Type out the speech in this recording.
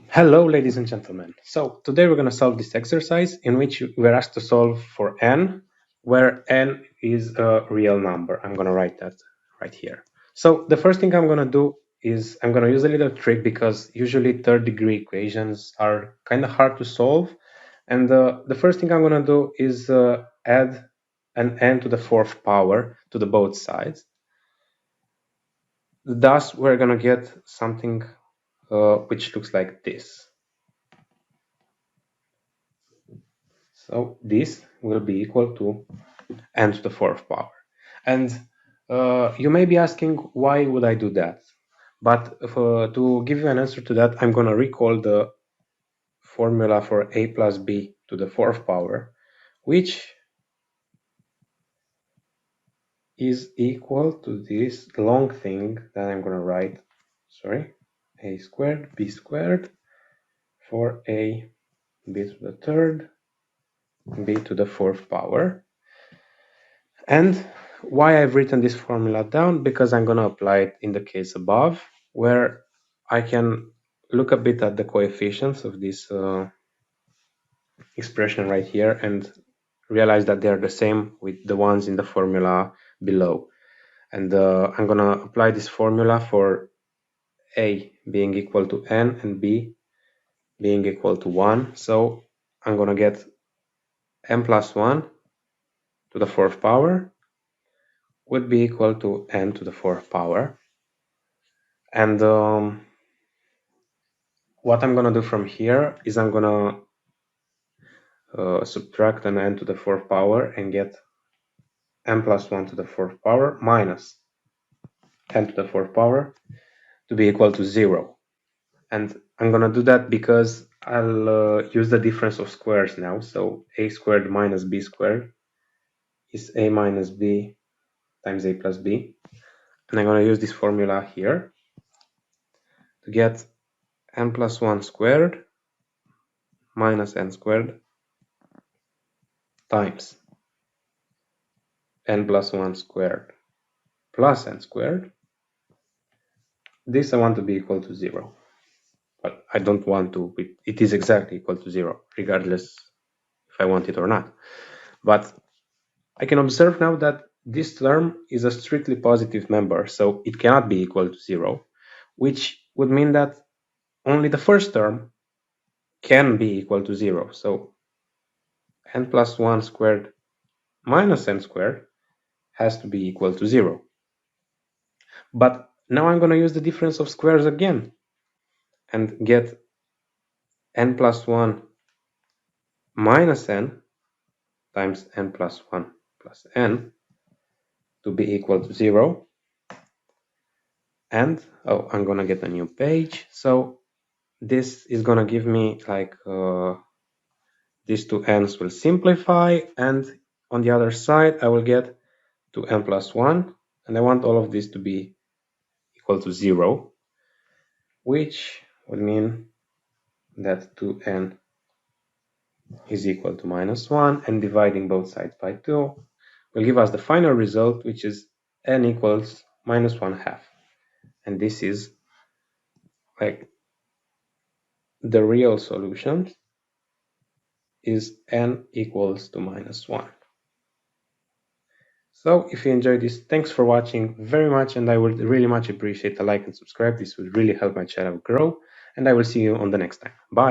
Hello, ladies and gentlemen. So today we're going to solve this exercise in which we're asked to solve for n, where n is a real number. I'm going to write that right here. So the first thing I'm going to do is I'm going to use a little trick because usually third-degree equations are kind of hard to solve. And the first thing I'm going to do is add an n to the fourth power to the both sides. Thus, we're going to get something which looks like this. So this will be equal to n to the fourth power. And you may be asking, why would I do that? But to give you an answer to that, I'm going to recall the formula for a plus b to the fourth power, which is equal to this long thing that I'm going to write, sorry, a squared b squared for a b to the third b to the fourth power. And why I've written this formula down, because I'm going to apply it in the case above, where I can look a bit at the coefficients of this expression right here and realize that they're the same with the ones in the formula below. And I'm going to apply this formula for a being equal to n and b being equal to 1. So I'm going to get n plus 1 to the fourth power would be equal to n to the fourth power. And what I'm going to do from here is I'm going to subtract an n to the fourth power and get n plus 1 to the fourth power minus n to the fourth power to be equal to 0. And I'm going to do that because I'll use the difference of squares now. So a squared minus b squared is a minus b times a plus b. And I'm going to use this formula here to get n plus 1 squared minus n squared times n plus 1 squared plus n squared. This I want to be equal to 0, but I don't want to. It is exactly equal to 0, regardless if I want it or not. But I can observe now that this term is a strictly positive member, so it cannot be equal to 0, which would mean that only the first term can be equal to 0. So n plus 1 squared minus n squared has to be equal to 0. But now I'm going to use the difference of squares again and get n plus 1 minus n times n plus 1 plus n to be equal to 0. And I'm going to get a new page. So this is going to give me like these two n's will simplify, and on the other side I will get 2n plus 1, and I want all of this to be equal to 0, which would mean that 2n is equal to minus 1, and dividing both sides by 2 will give us the final result, which is n equals minus 1/2. And this is like the real solution is n equals to minus 1. So if you enjoyed this, thanks for watching very much, and I would really much appreciate a like and subscribe. This would really help my channel grow, and I will see you on the next time. Bye.